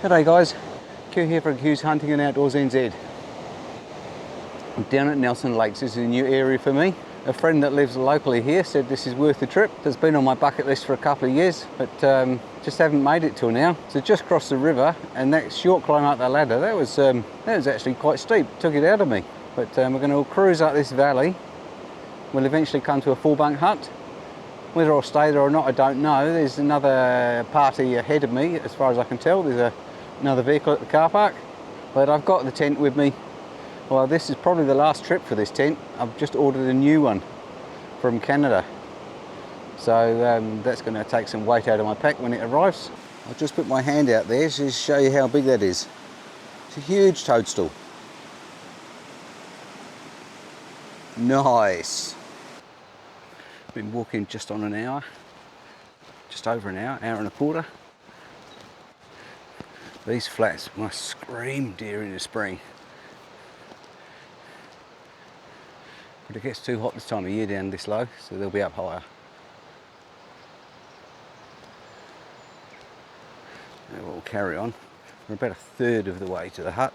G'day guys, Q here for Q's Hunting and Outdoors NZ. I'm down at Nelson Lakes. This is a new area for me. A friend that lives locally here said this is worth the trip. It's been on my bucket list for a couple of years, but just haven't made it till now. So just crossed the river, and that short climb up the ladder, that was actually quite steep. Took it out of me. But we're going to cruise up this valley. We'll eventually come to a full bunk hut. Whether I'll stay there or not, I don't know. There's another party ahead of me, as far as I can tell. There's another vehicle at the car park, but I've got the tent with me. Well, this is probably the last trip for this tent. I've just ordered a new one from Canada, so that's going to take some weight out of my pack when it arrives. I'll just put my hand out there to show you how big that is. It's a huge toadstool. Nice. Been walking just on an hour, just over an hour and a quarter. These flats must scream deer in the spring. But it gets too hot this time of year down this low, so they'll be up higher. Now we'll carry on. We're about a third of the way to the hut.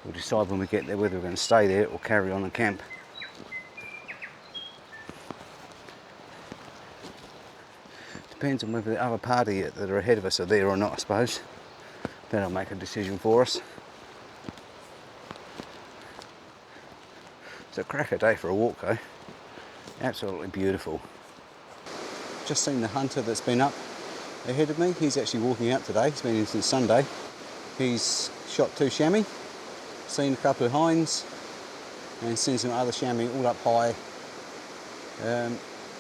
We'll decide when we get there whether we're going to stay there or carry on and camp. Depends on whether the other party that are ahead of us are there or not, I suppose. That'll make a decision for us. It's a cracker day for a walk though. Absolutely beautiful. Just seen the hunter that's been up ahead of me. He's actually walking out today. He's been in since Sunday. He's shot 2 chamois, seen a couple of hinds, and seen some other chamois all up high,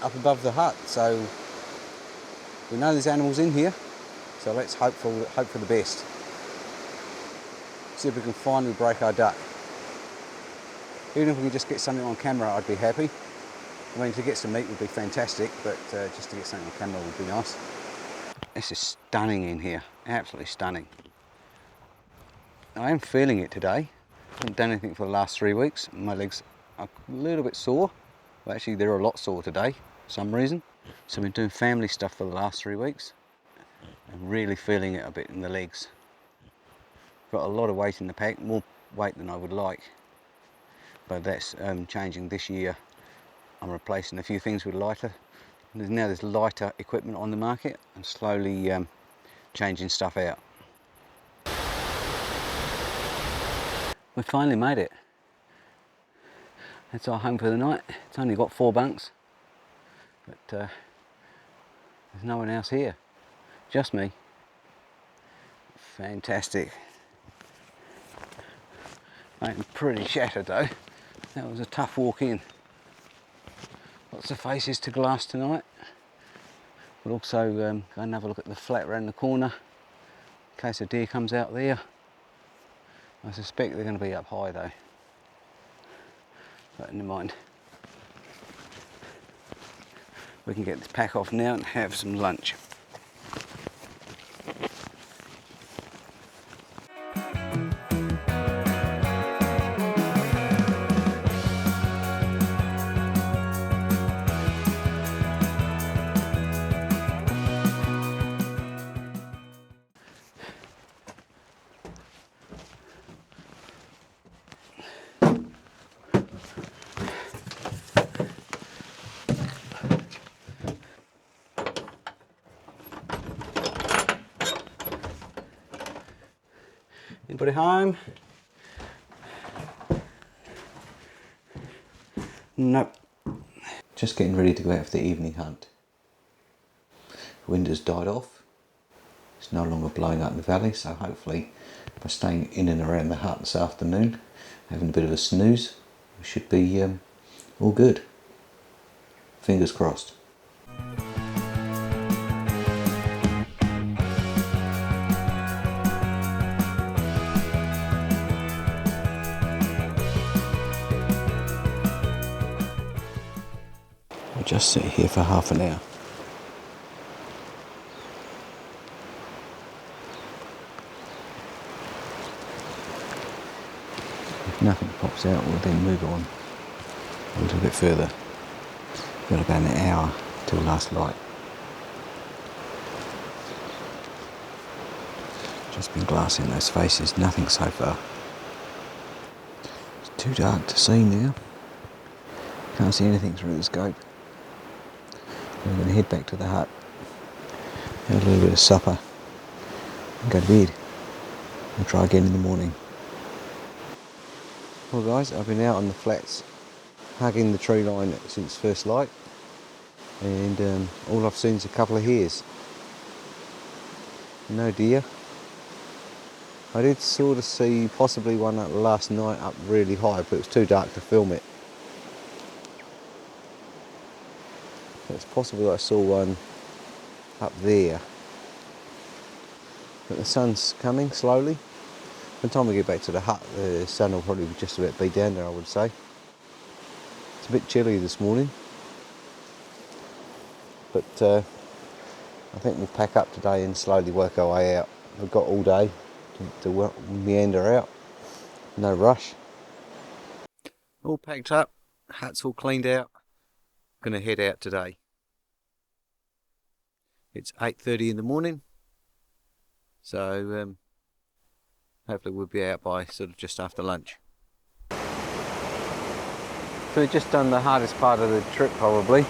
up above the hut. So we know there's animals in here, so let's hope for the best. See if we can finally break our duck. Even if we can just get something on camera, I'd be happy. I mean, to get some meat would be fantastic, but just to get something on camera would be nice. This is stunning in here, absolutely stunning. I am feeling it today. I haven't done anything for the last 3 weeks. My legs are a little bit sore. Well, actually, they're a lot sore today for some reason. So I've been doing family stuff for the last 3 weeks. I'm really feeling it a bit in the legs. Got a lot of weight in the pack, more weight than I would like. But that's changing this year. I'm replacing a few things with lighter. There's lighter equipment on the market. I'm slowly changing stuff out. We finally made it. That's our home for the night. It's only got 4 bunks. But there's no one else here, just me. Fantastic. I'm pretty shattered though. That was a tough walk in. Lots of faces to glass tonight. We'll also go and have a look at the flat around the corner in case a deer comes out there. I suspect they're going to be up high though, but never mind. We can get this pack off now and have some lunch. Anybody home? Nope. Just getting ready to go out for the evening hunt. The wind has died off. It's no longer blowing up the valley, so hopefully by staying in and around the hut this afternoon, having a bit of a snooze, we should be all good. Fingers crossed. I'll just sit here for half an hour. If nothing pops out, we'll then move on a little bit further. We've got about an hour till last light. Just been glassing those faces, nothing so far. It's too dark to see now. Can't see anything through the scope. I'm going to head back to the hut, have a little bit of supper, and go to bed. We'll try again in the morning. Well guys, I've been out on the flats hugging the tree line since first light, and all I've seen is a couple of hares. No deer. I did sort of see possibly one up last night up really high, but it was too dark to film it. It's possible I saw one up there. But the sun's coming slowly. By the time we get back to the hut, the sun will probably just about be down there, I would say. It's a bit chilly this morning. But I think we'll pack up today and slowly work our way out. We've got all day to meander out. No rush. All packed up, hut's all cleaned out. Gonna head out today. It's 8:30 in the morning, so hopefully we'll be out by sort of just after lunch. So we've just done the hardest part of the trip probably,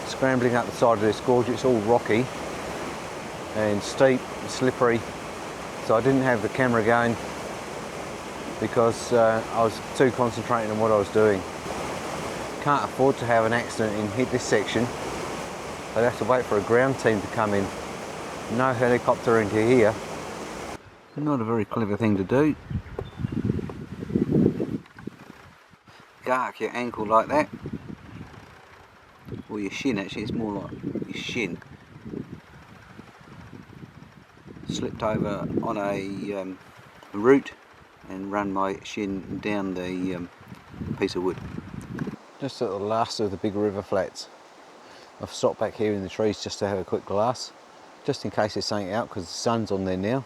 scrambling up the side of this gorge. It's all rocky and steep and slippery, so I didn't have the camera going because I was too concentrating on what I was doing. Can't afford to have an accident and hit this section. I'd have to wait for a ground team to come in. No helicopter into here. Not a very clever thing to do. Gark your ankle like that. Or your shin actually, it's more like your shin. Slipped over on a root and run my shin down the piece of wood. Just at the last of the big river flats. I've stopped back here in the trees just to have a quick glass, just in case there's something out because the sun's on there now.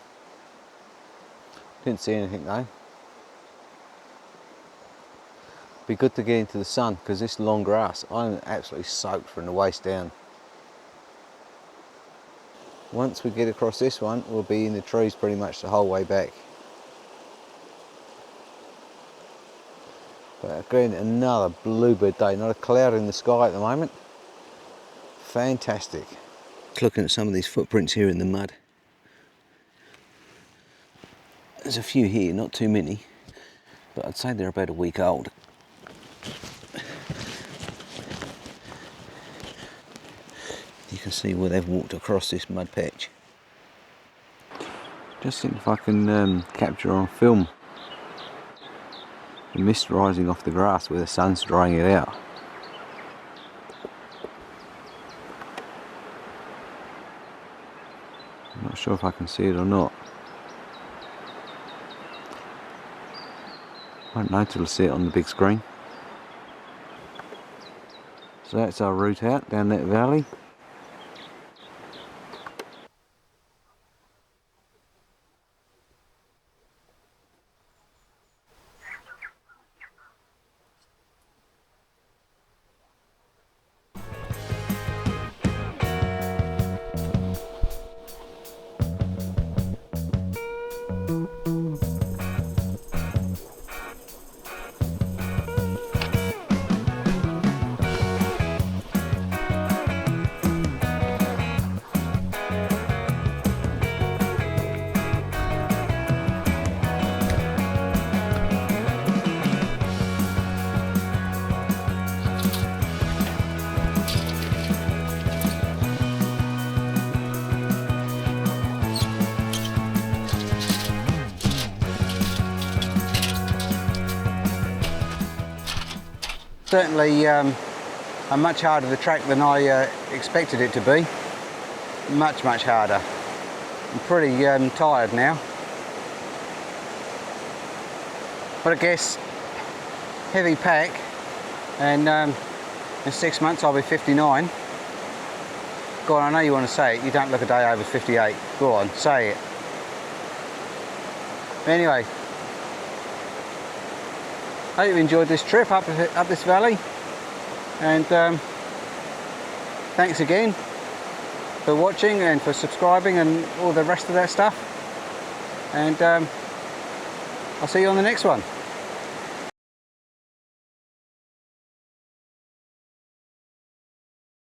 Didn't see anything though. Be good to get into the sun because this long grass, I'm absolutely soaked from the waist down. Once we get across this one, we'll be in the trees pretty much the whole way back. But again, another bluebird day, not a cloud in the sky at the moment. Fantastic. Looking at some of these footprints here in the mud. There's a few here, not too many, but I'd say they're about a week old. You can see where they've walked across this mud patch. Just think if I can capture on film the mist rising off the grass where the sun's drying it out. I'm not sure if I can see it or not. Won't know till I see it on the big screen. So that's our route out down that valley. Certainly a much harder track than I expected it to be. Much harder. I'm pretty tired now. But I guess heavy pack, and in 6 months I'll be 59. Go on, I know you want to say it. You don't look a day over 58. Go on, say it. Anyway, I hope you enjoyed this trip up this valley, and thanks again for watching and for subscribing and all the rest of that stuff. and I'll see you on the next one.